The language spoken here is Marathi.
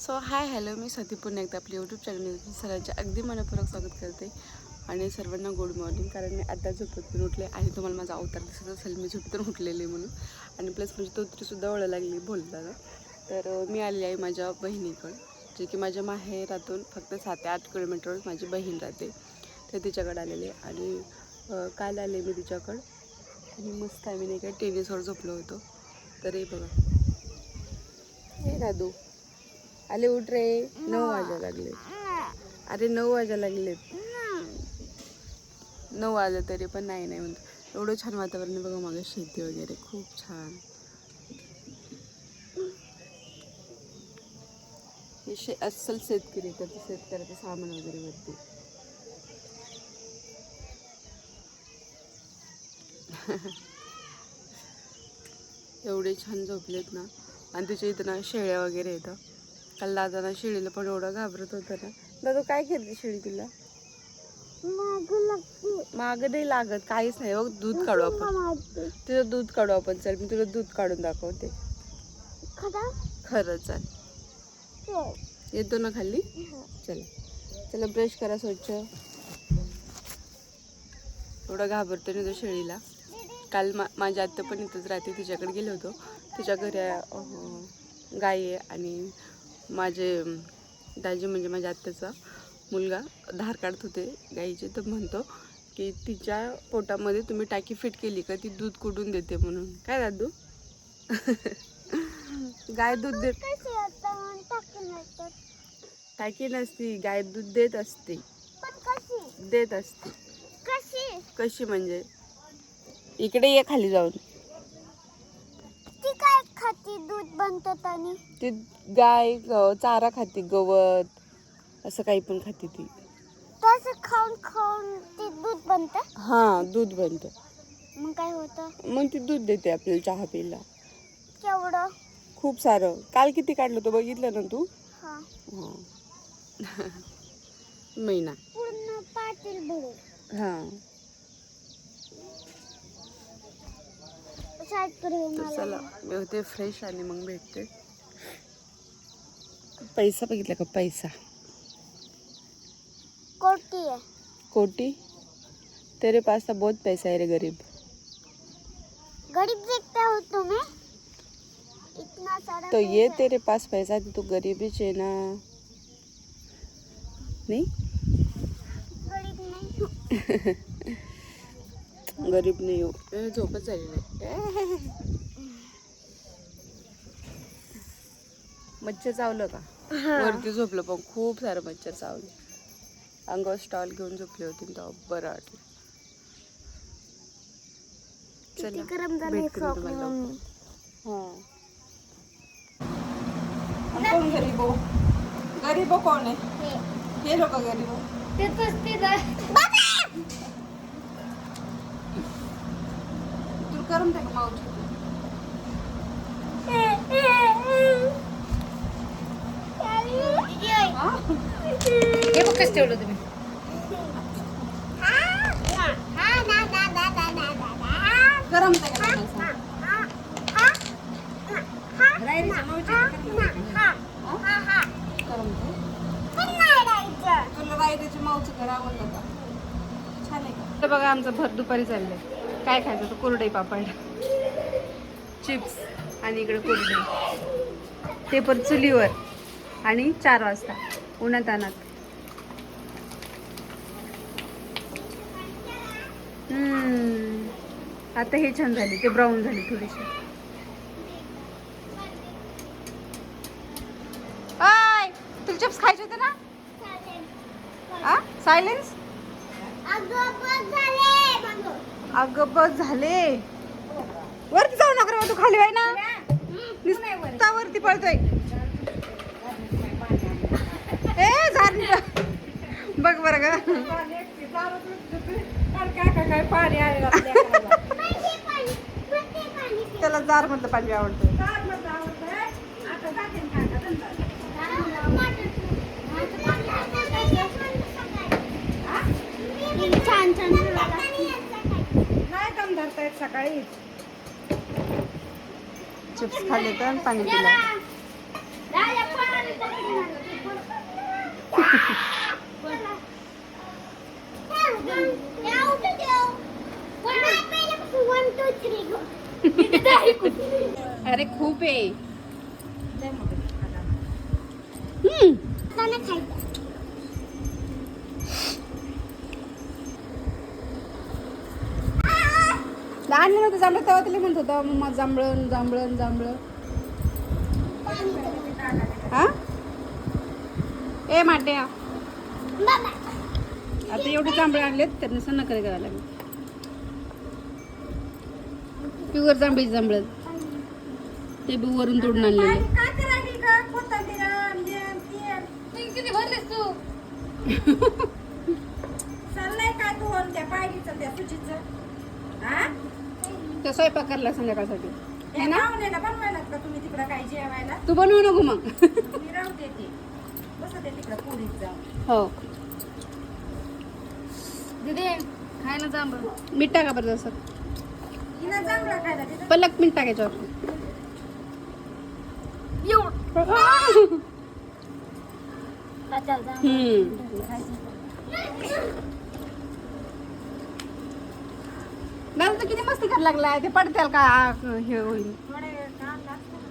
सो हाय हॅलो, मी स्वाती पुन्हा एकदा आपल्या यूट्यूब चॅनलमध्ये सर्वांचे अगदी मनपूर्वक स्वागत करते आणि सर्वांना गुड मॉर्निंग. कारण मी आता झोपेतून उठले आणि तुम्हाला माझा अवतार दिसत असेल मी झोपेतून उठलेली म्हणून. आणि प्लस म्हणजे तोत्रीसुद्धा ओळख लागली बोलताना. तर मी आली आहे माझ्या बहिणीकडं, जे की माझ्या माहेरातून फक्त 7 ते 8 किलोमीटरवर माझी बहीण राहते. तर तिच्याकडे आलेले आणि काल आले मी तिच्याकडं आणि मस्त आम्ही नाही काय टेनिसवर झोपलो होतो. तर हे बघा, हे दादू आले, उठ रे. 9 वाजायला लागले. अरे 9 वाजायला लागलेत. 9 वाजले तरी पण नाही म्हणतो. एवढं छान वातावरण आहे बघा, मागे शेती वगैरे खूप छान. हे अस्सल शेतकरी त्याचं शेतकऱ्याचं सामान वगैरे वरती. एवढे छान झोपलेत ना. आणि त्याच्या इथं ना शेळ्या वगैरे येतं. काल दादाना शेळीला पण एवढं घाबरत होतं ना. दादू काय खेळते शेळी तुला? माग नाही लागत, काहीच नाही. बघ दूध काढू आपण, तुझं दूध काढू आपण. चल मी तुला दूध काढून दाखवते. खरं चल, येतो ना खाली. चला चला, ब्रश करा स्वच्छ. एवढं घाबरतो ना तो शेळीला. काल माझी आत्या पण इथंच राहते, तिच्याकडे गेलो होतो. तिच्या घरी गाय आहे आणि माझे दाजी म्हणजे माझ्या आत्याचा मुलगा धार काढत होते गाईचे. तर म्हणतो की तिच्या पोटामध्ये तुम्ही टाकी फिट केली का ती दूध कुठून देते म्हणून. काय दादू? गाय दूध देत टाकी नसती, गाय दूध देत असते. देत असते. कशी म्हणजे? इकडे ये खाली जाऊन. ती काय खाती? दूध बनतात आणि ती गाय चारा खाते, गवत असं काही पण खाते ती. तसं खाऊन खाऊन ती दूध बनतं. हां, दूध बनतं. मग काय होतं? मग ती दूध देते आपल्याला चहा प्यायला. केवढं? खूप सारं. काल किती काढलं तो बघितलं ना तू? हां. महिना पूर्ण पाटील भरून. हां. तर चला मी होते फ्रेश आणि मग भेटते. पैसा बघितला का? पैसा कोटी है. कोटी? तेरे पास तो बहुत पैसा है रे गरीब. गरीब देखते हो तुम्हें? इतना सारा तो ये तेरे पास पैसा है, तू गरीब ही है ना. नहीं गरीब नहीं. गरीब नाही हो. झोपच झाली नाही. मच्छर चावलं का? वरती झोपलं पण खूप सारं मच्छर चावलं. अंगावर स्टॉल घेऊन झोपले होते तेव्हा बरं वाटलं. चला भेटते मी तुम्हाला. हां. कोण गरीब हो? गरीब कोण आहे? हे लोक गरीब हो. तू करून टाक मावशी. हे बघ कसं ठेवलं तुम्ही. गरम तुला रायरीची मावचं घर आवडलं का? छान आहे का? तर बघा आमचं भर दुपारी चाललंय. काय खायचं? तर कुरडई पापड, चिप्स आणि इकडे कुरडई. ते पण चुलीवर आणि 4 वाजता उन्हात आणत. आता हे छान झाली, ते ब्राऊन झाली थोडीशी. आय तुला चिप्स खायचे होते ना? सायलेन्स. अगं बस झाले. वरती जाऊ नका रे, तू खाली आहे ना. नुसता वरती पळतोय. ए झाली बघ बरं का. त्याला जार मधलं पाणी आवडतं. छान छान नाही दम धरतायत सकाळी. चिप्स खाल्ले तर पाणी पिलं. खूप आहे. लय मोठं खाता. त्यांना खायचं. लहान नव्हतं जांभळं तेव्हा तिला म्हणत होता मम्मा जांभळं जांभळं जांभळं. हा ए माट्या बाबा आता एवढे जांभळे आणलेत त्यांना सन्न करे करायला लागले. प्युअर जांभळी जांभळं ते बी वरून तोडून आणलेले. काय करायली का कोथिंबीर आणि तेल किती भरलेस तू चाललंय काय तू आणि त्या पायरीचं त्या सुचीचं हा ते स्वयंपाक करला संध्याकाळसाठी हे ना बनवायला का तुम्ही तिकडं काय जेवायला तू बनवू नको मग. मी राहते ते बसते तिकडं पुरीत जाऊन हो दीदी खाय ना जांभळं मीठ टाका बरं जसं हिला जांभळं खायला तिथं पलक मीठ टाकायचं. दादा तर किती मस्ती करायला लागलाय ते पडत्याल का हे होईल. थोडे काम लागतं ना.